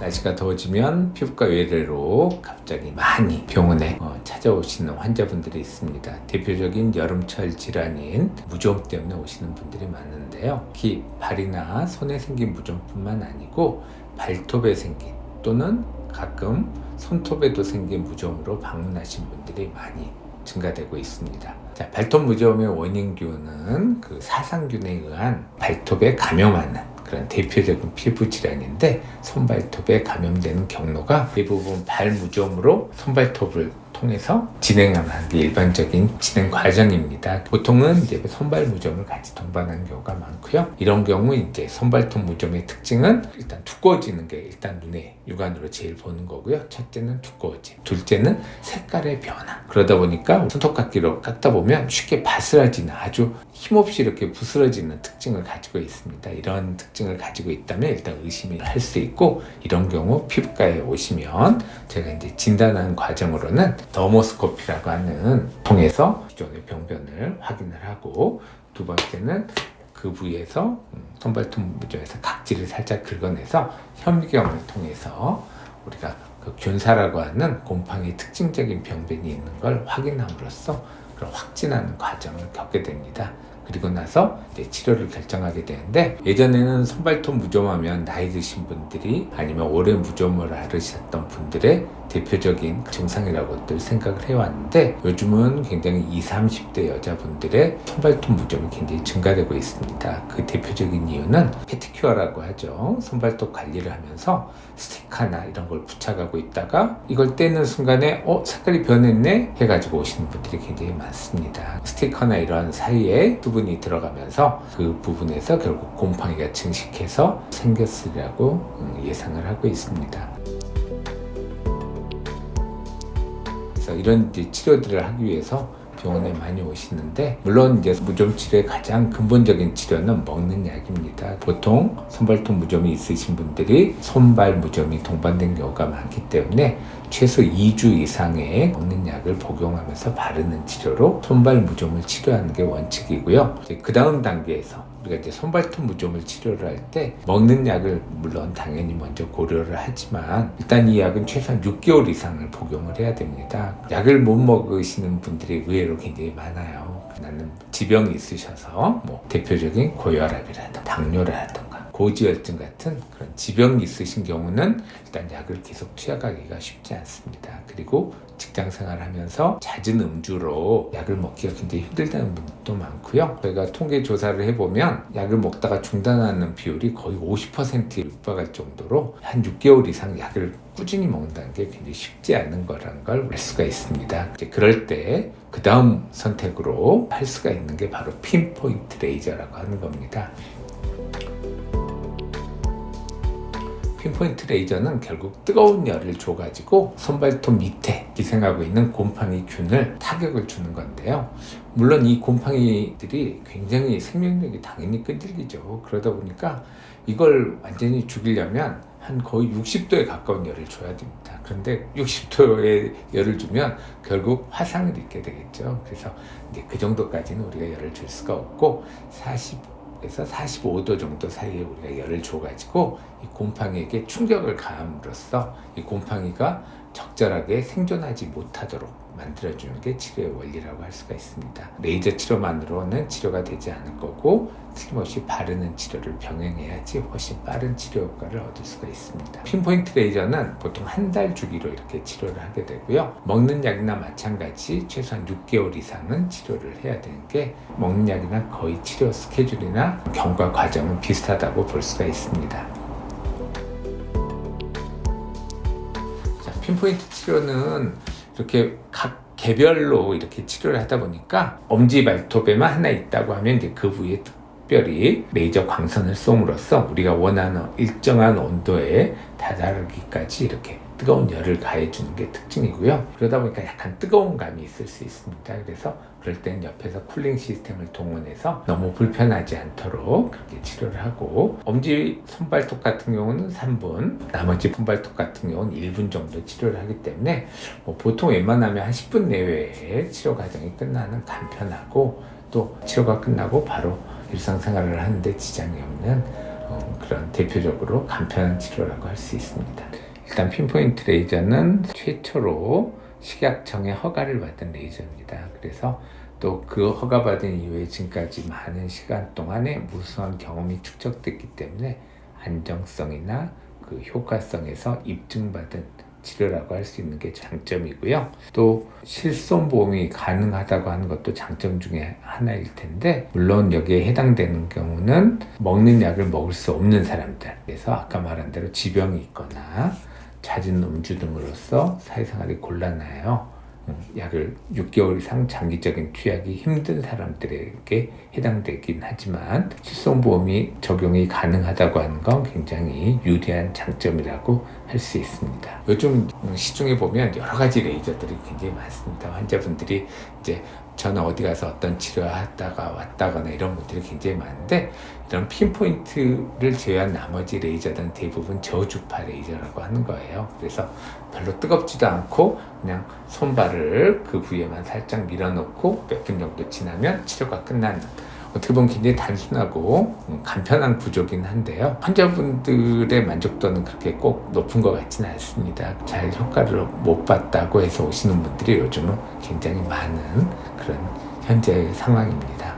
날씨가 더워지면 피부과 외래로 갑자기 많이 병원에 찾아오시는 환자분들이 있습니다. 대표적인 여름철 질환인 무좀 때문에 오시는 분들이 많은데요. 특히 발이나 손에 생긴 무좀뿐만 아니고 발톱에 생긴 또는 가끔 손톱에도 생긴 무좀으로 방문하신 분들이 많이 증가되고 있습니다. 자, 발톱 무좀의 원인균은 그 사상균에 의한 발톱에 감염하는 그런 대표적인 피부 질환인데, 손발톱에 감염되는 경로가 대부분 발무좀으로 손발톱을 통해서 진행하는 게 일반적인 진행 과정입니다. 보통은 이제 손발 무좀을 같이 동반하는 경우가 많고요. 이런 경우 이제 손발톱 무좀의 특징은 일단 두꺼워지는 게 일단 눈에 육안으로 제일 보는 거고요. 첫째는 두꺼워짐, 둘째는 색깔의 변화. 그러다 보니까 손톱깎이로 깎다 보면 쉽게 바스라지는, 아주 힘없이 이렇게 부스러지는 특징을 가지고 있습니다. 이런 특징을 가지고 있다면 일단 의심을 할 수 있고, 이런 경우 피부과에 오시면 제가 이제 진단하는 과정으로는 더모스코피라고 하는 통해서 기존의 병변을 확인을 하고, 두 번째는 그 부위에서 손발톱 무좀에서 각질을 살짝 긁어내서 현미경을 통해서 우리가 그 균사라고 하는 곰팡이 특징적인 병변이 있는 걸 확인함으로써 그런 확진하는 과정을 겪게 됩니다. 그리고 나서 이제 치료를 결정하게 되는데, 예전에는 손발톱 무좀하면 나이 드신 분들이 아니면 오래 무좀을 앓으셨던 분들의 대표적인 증상이라고들 생각을 해왔는데, 요즘은 굉장히 20, 30대 여자분들의 손발톱 무좀이 굉장히 증가되고 있습니다. 그 대표적인 이유는 페티큐어라고 하죠. 손발톱 관리를 하면서 스티커나 이런 걸 부착하고 있다가 이걸 떼는 순간에 색깔이 변했네 해가지고 오시는 분들이 굉장히 많습니다. 스티커나 이런 사이에 수분이 들어가면서 그 부분에서 결국 곰팡이가 증식해서 생겼으리라고 예상을 하고 있습니다. 그래서 이런 이제 치료들을 하기 위해서 병원에 많이 오시는데, 물론 이제 무좀 치료의 가장 근본적인 치료는 먹는 약입니다. 보통 손발톱 무좀이 있으신 분들이 손발 무좀이 동반된 경우가 많기 때문에 최소 2주 이상의 먹는 약을 복용하면서 바르는 치료로 손발 무좀을 치료하는 게 원칙이고요. 이제 그 다음 단계에서 우리가 이제 손발톱 무좀을 치료를 할 때 먹는 약을 물론 당연히 먼저 고려를 하지만, 일단 이 약은 최소한 6개월 이상을 복용을 해야 됩니다. 약을 못 먹으시는 분들이 의외로 굉장히 많아요. 나는 지병이 있으셔서 대표적인 고혈압이라든가 당뇨라든가 고지혈증 같은 그런 지병이 있으신 경우는 일단 약을 계속 투약하기가 쉽지 않습니다. 그리고 직장 생활하면서 잦은 음주로 약을 먹기가 굉장히 힘들다는 분도 많고요. 저희가 통계 조사를 해보면 약을 먹다가 중단하는 비율이 거의 50%에 육박할 정도로 한 6개월 이상 약을 꾸준히 먹는다는 게 굉장히 쉽지 않은 거라는 걸 알 수가 있습니다. 이제 그럴 때 그 다음 선택으로 할 수가 있는 게 바로 핀포인트 레이저라고 하는 겁니다. 핀포인트 레이저는 결국 뜨거운 열을 줘가지고 손발톱 밑에 기생하고 있는 곰팡이 균을 타격을 주는 건데요. 물론 이 곰팡이들이 굉장히 생명력이 당연히 끈질기죠. 그러다 보니까 이걸 완전히 죽이려면 한 거의 60도에 가까운 열을 줘야 됩니다. 그런데 60도의 열을 주면 결국 화상을 입게 되겠죠. 그래서 이제 그 정도까지는 우리가 열을 줄 수가 없고, 40에서 45도 정도 사이에 우리가 열을 줘가지고 이 곰팡이에게 충격을 가함으로써 이 곰팡이가 적절하게 생존하지 못하도록 만들어주는 게 치료의 원리라고 할 수가 있습니다. 레이저 치료만으로는 치료가 되지 않을 거고, 틀림없이 바르는 치료를 병행해야지 훨씬 빠른 치료 효과를 얻을 수가 있습니다. 핀포인트 레이저는 보통 한 달 주기로 이렇게 치료를 하게 되고요. 먹는 약이나 마찬가지 최소한 6개월 이상은 치료를 해야 되는 게, 먹는 약이나 거의 치료 스케줄이나 경과 과정은 비슷하다고 볼 수가 있습니다. 자, 핀포인트 치료는 이렇게 각 개별로 이렇게 치료를 하다 보니까, 엄지 발톱에만 하나 있다고 하면 이제 그 부위에 특별히 레이저 광선을 쏘므로써 우리가 원하는 일정한 온도에 다다르기까지 이렇게 뜨거운 열을 가해주는 게 특징이고요. 그러다 보니까 약간 뜨거운 감이 있을 수 있습니다. 그래서 그럴 땐 옆에서 쿨링 시스템을 동원해서 너무 불편하지 않도록 그렇게 치료를 하고, 엄지 손발톱 같은 경우는 3분, 나머지 손발톱 같은 경우는 1분 정도 치료를 하기 때문에 보통 웬만하면 한 10분 내외에 치료 과정이 끝나는 간편하고, 또 치료가 끝나고 바로 일상생활을 하는데 지장이 없는 그런 대표적으로 간편한 치료라고 할 수 있습니다. 일단 핀포인트 레이저는 최초로 식약청의 허가를 받은 레이저입니다. 그래서 또 그 허가받은 이후에 지금까지 많은 시간 동안에 무수한 경험이 축적됐기 때문에 안정성이나 그 효과성에서 입증받은 치료라고 할 수 있는 게 장점이고요. 또 실손보험이 가능하다고 하는 것도 장점 중에 하나일 텐데, 물론 여기에 해당되는 경우는 먹는 약을 먹을 수 없는 사람들, 그래서 아까 말한 대로 지병이 있거나 잦은 음주 등으로서 사회생활이 곤란해요. 약을 6개월 이상 장기적인 투약이 힘든 사람들에게 해당되긴 하지만 실손보험이 적용이 가능하다고 하는 건 굉장히 유리한 장점이라고 할 수 있습니다. 요즘 시중에 보면 여러 가지 레이저들이 굉장히 많습니다. 환자분들이 이제 저는 어디 가서 어떤 치료하다가 왔다거나 이런 분들이 굉장히 많은데, 이런 핀포인트를 제외한 나머지 레이저들은 대부분 저주파 레이저라고 하는 거예요. 그래서 별로 뜨겁지도 않고 그냥 손발을 그 부위에만 살짝 밀어놓고 몇 분 정도 지나면 치료가 끝나는, 어떻게 보면 굉장히 단순하고 간편한 구조긴 한데요. 환자분들의 만족도는 그렇게 꼭 높은 것 같지는 않습니다. 잘 효과를 못 봤다고 해서 오시는 분들이 요즘은 굉장히 많은 그런 현재 상황입니다.